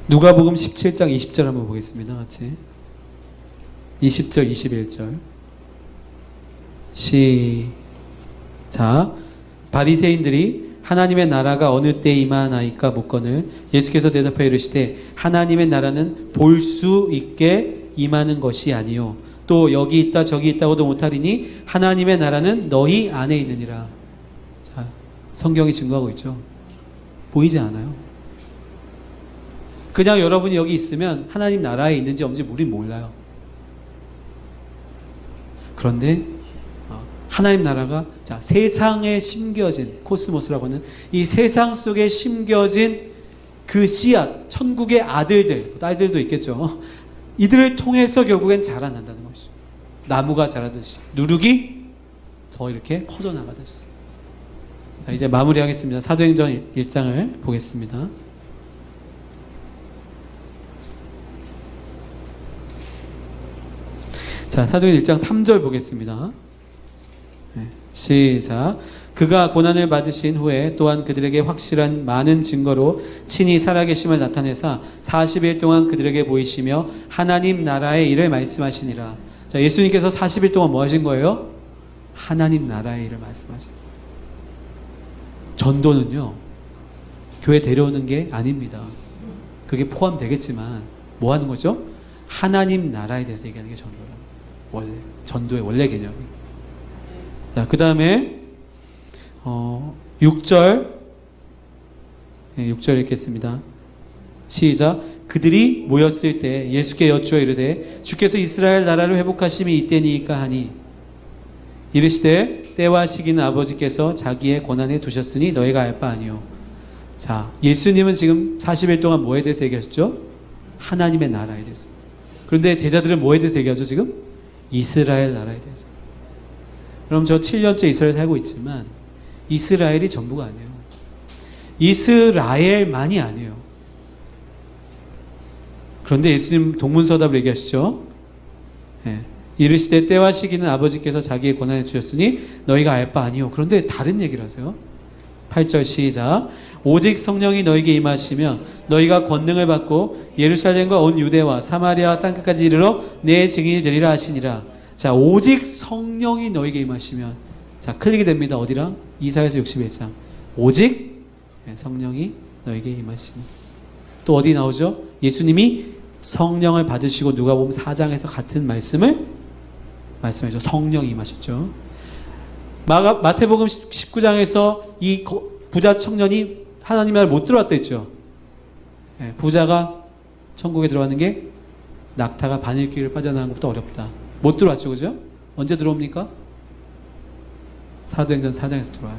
누가복음 17장 20절 한번 보겠습니다. 같이 20절 21절 시작. 바리새인들이 하나님의 나라가 어느 때 임하나이까 묻거늘 예수께서 대답하여 이르시되 하나님의 나라는 볼 수 있게 임하는 것이 아니요 또 여기 있다 저기 있다고도 못하리니 하나님의 나라는 너희 안에 있느니라. 자, 성경이 증거하고 있죠. 보이지 않아요. 그냥 여러분이 여기 있으면 하나님 나라에 있는지 없는지 우린 몰라요. 그런데 하나님 나라가 자 세상에 심겨진 코스모스라고 하는 이 세상 속에 심겨진 그 씨앗, 천국의 아들들, 딸들도 있겠죠. 이들을 통해서 결국엔 자라난다는 것이죠. 나무가 자라듯이 누룩이 더 이렇게 퍼져나가듯이. 자, 이제 마무리하겠습니다. 사도행전 1장을 보겠습니다. 자, 사도행전 1장 3절 보겠습니다. 시작. 그가 고난을 받으신 후에 또한 그들에게 확실한 많은 증거로 친히 살아계심을 나타내사 40일 동안 그들에게 보이시며 하나님 나라의 일을 말씀하시니라. 자, 예수님께서 40일 동안 뭐 하신 거예요? 하나님 나라의 일을 말씀하신 거예요. 전도는요, 교회 데려오는 게 아닙니다. 그게 포함되겠지만 뭐 하는 거죠? 하나님 나라에 대해서 얘기하는 게 전도라. 원래 전도의 원래 개념이. 자, 그 다음에 6절 6절 읽겠습니다. 시작. 그들이 모였을 때 예수께 여쭈어 이르되 주께서 이스라엘 나라를 회복하심이 이때니까 하니 이르시되 때와 시기는 아버지께서 자기의 권한에 두셨으니 너희가 알 바 아니요. 자, 예수님은 지금 40일 동안 뭐에 대해서 얘기하셨죠? 하나님의 나라에 대해서. 그런데 제자들은 뭐에 대해서 얘기하죠 지금? 이스라엘 나라에 대해서. 그럼 저 7년째 이스라엘 살고 있지만 이스라엘이 전부가 아니에요. 이스라엘만이 아니에요. 그런데 예수님 동문서답을 얘기하시죠. 예. 이르시되 때와 시기는 아버지께서 자기의 권한에 주셨으니 너희가 알 바 아니요. 그런데 다른 얘기를 하세요. 8절 시작. 오직 성령이 너희에게 임하시면 너희가 권능을 받고 예루살렘과 온 유대와 사마리아 땅끝까지 이르러 내 증인이 되리라 하시니라. 자, 오직 성령이 너희에게 임하시면, 자, 클릭이 됩니다. 어디랑? 이사야서 61장. 오직 성령이 너희에게 임하시면. 또 어디 나오죠? 예수님이 성령을 받으시고 누가복음 4장에서 같은 말씀을 말씀하죠. 성령이 임하셨죠. 마태복음 19장에서 이 부자 청년이 하나님 나라를 못 들어왔다 했죠. 부자가 천국에 들어가는 게 낙타가 바늘귀를 빠져나가는 것보다 어렵다. 못 들어왔죠. 그죠? 언제 들어옵니까? 사도행전 4장에서 들어와요.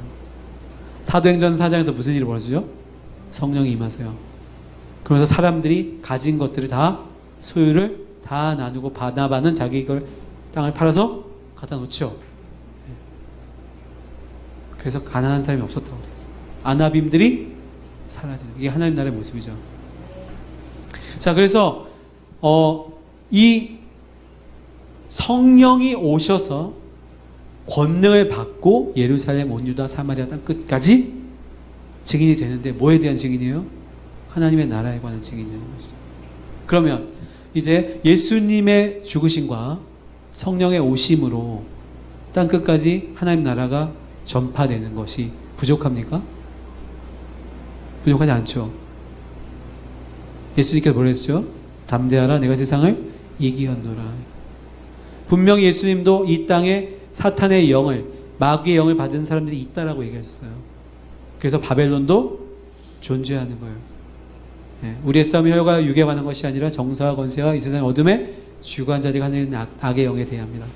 사도행전 4장에서 무슨 일이 벌어지죠? 성령이 임하세요. 그러면서 사람들이 가진 것들을 다, 소유를 다 나누고, 바나바는 자기 걸 땅을 팔아서 갖다 놓죠. 그래서 가난한 사람이 없었다고 되어 있어요. 아나빔들이 사라지는, 이게 하나님 나라의 모습이죠. 자, 그래서 이 성령이 오셔서 권능을 받고 예루살렘, 온 유다, 사마리아 땅 끝까지 증인이 되는데, 뭐에 대한 증인이에요? 하나님의 나라에 관한 증인이 되는 것이죠. 그러면 이제 예수님의 죽으심과 성령의 오심으로 땅 끝까지 하나님 나라가 전파되는 것이 부족합니까? 부족하지 않죠. 예수님께서 뭐라 했죠? 담대하라, 내가 세상을 이기었노라. 분명히 예수님도 이 땅에 사탄의 영을, 마귀의 영을 받은 사람들이 있다라고 얘기하셨어요. 그래서 바벨론도 존재하는 거예요. 우리의 싸움이 혈과 육에 관한 것이 아니라 정사와 권세와 이 세상의 어둠에 주관 자리가 하는 악의 영에 대합니다.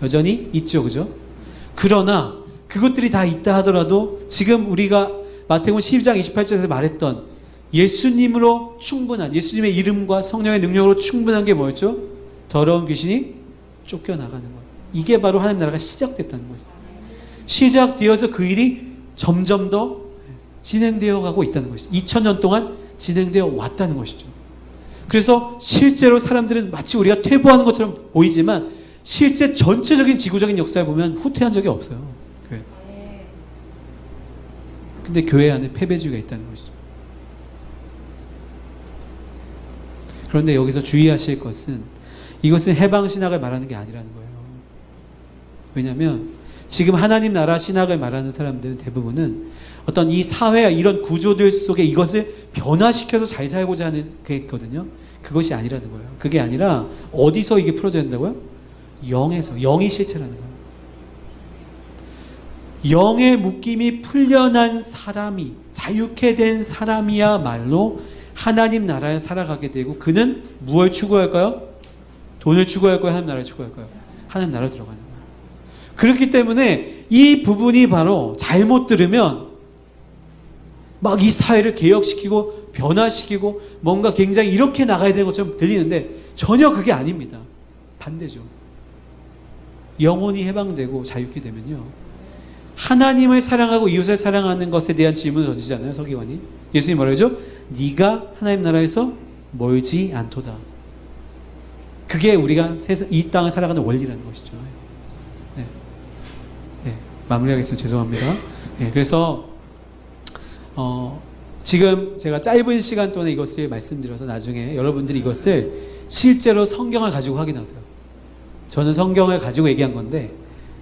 여전히 있죠. 그죠? 그러나 그것들이 다 있다 하더라도 지금 우리가 마태복음 12장 28절에서 말했던 예수님으로 충분한, 예수님의 이름과 성령의 능력으로 충분한 게 뭐였죠? 더러운 귀신이 쫓겨나가는 거예요. 이게 바로 하나님 나라가 시작됐다는 거죠. 시작되어서 그 일이 점점 더 진행되어 가고 있다는 것이죠. 2000년 동안 진행되어 왔다는 것이죠. 그래서 실제로 사람들은 마치 우리가 퇴보하는 것처럼 보이지만 실제 전체적인 지구적인 역사를 보면 후퇴한 적이 없어요. 교회. 근데 교회 안에 패배주의가 있다는 것이죠. 그런데 여기서 주의하실 것은 이것은 해방신학을 말하는 게 아니라는 거예요. 왜냐하면 지금 하나님 나라 신학을 말하는 사람들은 대부분은 어떤 이 사회와 이런 구조들 속에 이것을 변화시켜서 잘 살고자 하는 게 있거든요. 그것이 아니라는 거예요. 그게 아니라 어디서 이게 풀어져야 된다고요? 영에서. 영이 실체라는 거예요. 영의 묶임이 풀려난 사람이, 자유케 된 사람이야말로 하나님 나라에 살아가게 되고, 그는 무엇을 추구할까요? 돈을 추구할까요? 하나님 나라를 추구할까요? 하나님 나라로 들어가는 거예요. 그렇기 때문에 이 부분이 바로 잘못 들으면 막 이 사회를 개혁시키고 변화시키고 뭔가 굉장히 이렇게 나가야 되는 것처럼 들리는데 전혀 그게 아닙니다. 반대죠. 영혼이 해방되고 자유케 되면요, 하나님을 사랑하고 이웃을 사랑하는 것에 대한 질문을 던지잖아요. 서기관이. 예수님이 뭐라 그러죠? 네가 하나님 나라에서 멀지 않도다. 그게 우리가 이 땅을 살아가는 원리라는 것이죠. 네. 네. 마무리하겠습니다. 죄송합니다. 네. 그래서 지금 제가 짧은 시간 동안에 이것을 말씀드려서 나중에 여러분들이 이것을 실제로 성경을 가지고 확인하세요. 저는 성경을 가지고 얘기한 건데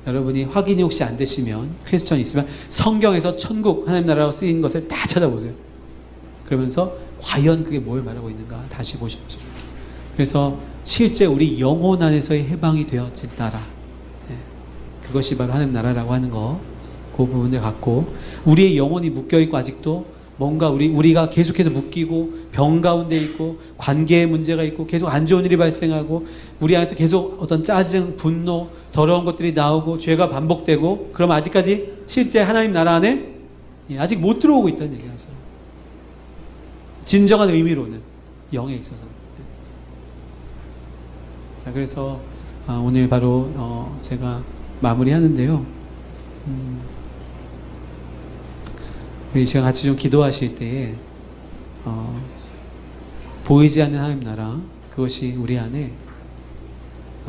여러분이 확인이 혹시 안 되시면, 퀘스천이 있으면 성경에서 천국, 하나님 나라로 쓰인 것을 다 찾아보세요. 그러면서 과연 그게 뭘 말하고 있는가 다시 보십시오. 그래서 실제 우리 영혼 안에서의 해방이 되어진 나라, 그것이 바로 하나님 나라라고 하는 거, 그 부분을 갖고 우리의 영혼이 묶여있고 아직도 뭔가 우리가 계속해서 묶이고 병 가운데 있고 관계에 문제가 있고 계속 안 좋은 일이 발생하고 우리 안에서 계속 어떤 짜증, 분노, 더러운 것들이 나오고 죄가 반복되고, 그럼 아직까지 실제 하나님 나라 안에 아직 못 들어오고 있다는 얘기하죠. 진정한 의미로는 영에 있어서. 자, 그래서 오늘 바로 제가 마무리하는데요. 우리 이 시간 같이 좀 기도하실 때에 보이지 않는 하나님 나라 그것이 우리 안에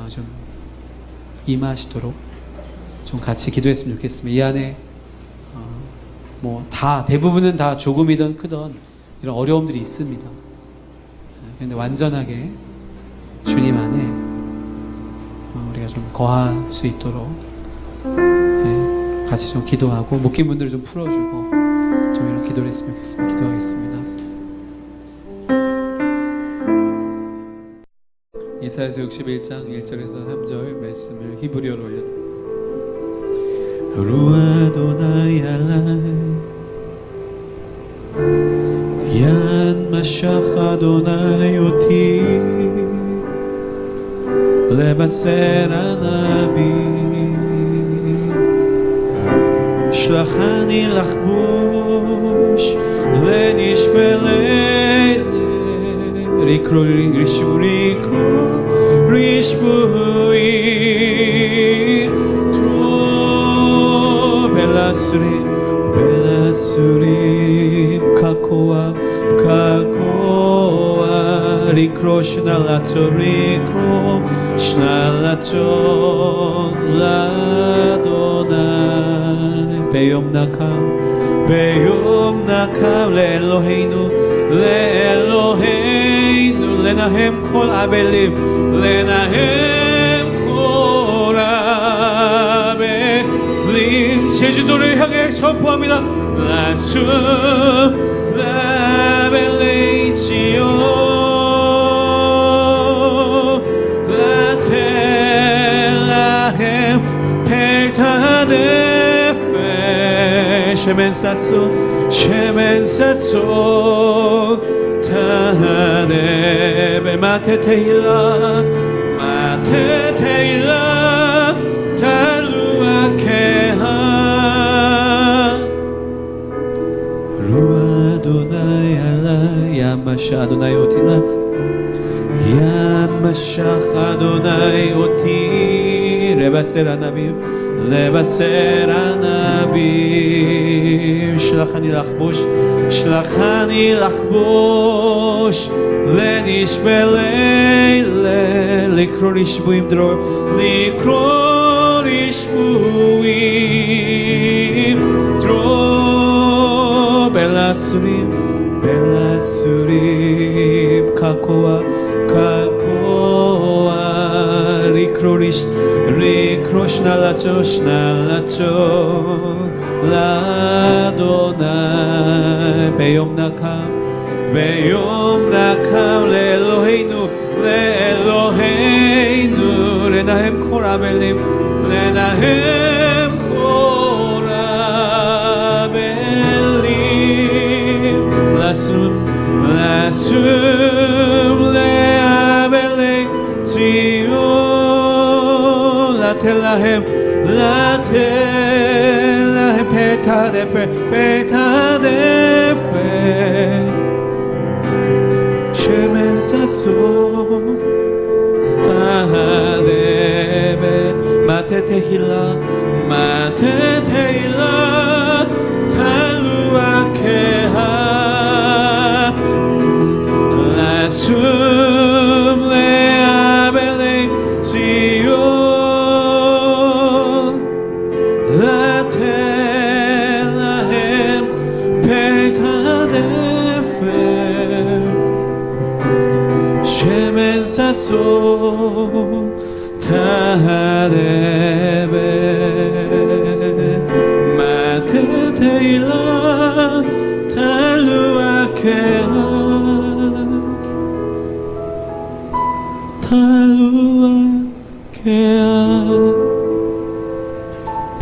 좀 임하시도록 좀 같이 기도했으면 좋겠습니다. 이 안에 대부분은 다 조금이든 크든 이런 어려움들이 있습니다. 그런데 완전하게 주님 안에 우리가 좀 거할 수 있도록 같이 좀 기도하고 묶인 분들을 좀 풀어주고 좀 이런 기도를 했으면 좋겠습니다. 기도하겠습니다. 이사야서 61장 1절에서 3절 말씀을 히브리어로 올려드립니다. 루아도나이 알라이 얀 마샤 아도나이 오티 לבשר הנביא שלחני לחבוש לנשמע לילה לקרוא רשבוי תרו בלסורים קקואה לקרוא שנלתו לקרוא שנלתו לאדוני ביום נקם לאלוהינו לנחם כל אבלים לנחם כל אבלים 제주도를 향해 선포합니다. 라수 라벨레이지오 라텔라헴 펠타데페 shemen saso 타하네베 마테테일라 달루아케하 루아도나이 알라 얀마샤 아도나이 오티나 얀마샤 아도나이 오티 레바세라나비 שלחני לחבוש לנשמע לילה לקרוא רשבויים דרור לקרוא רשבויים דרור בלסורים קקואה לקרוא שנלתו לאדוני ביום נקם לאלוהינו לנחם כל אבלים לנחם כל אבלים לשום לאבלי ציון לתת להם פתדפה שמן ששון תהדבה מטה תהילה תלוה כהה לשום לאבלי ציון לתת להם פתדפה שמן ששון תהדבה מטה תהילה תלוה כהה תלוה כהה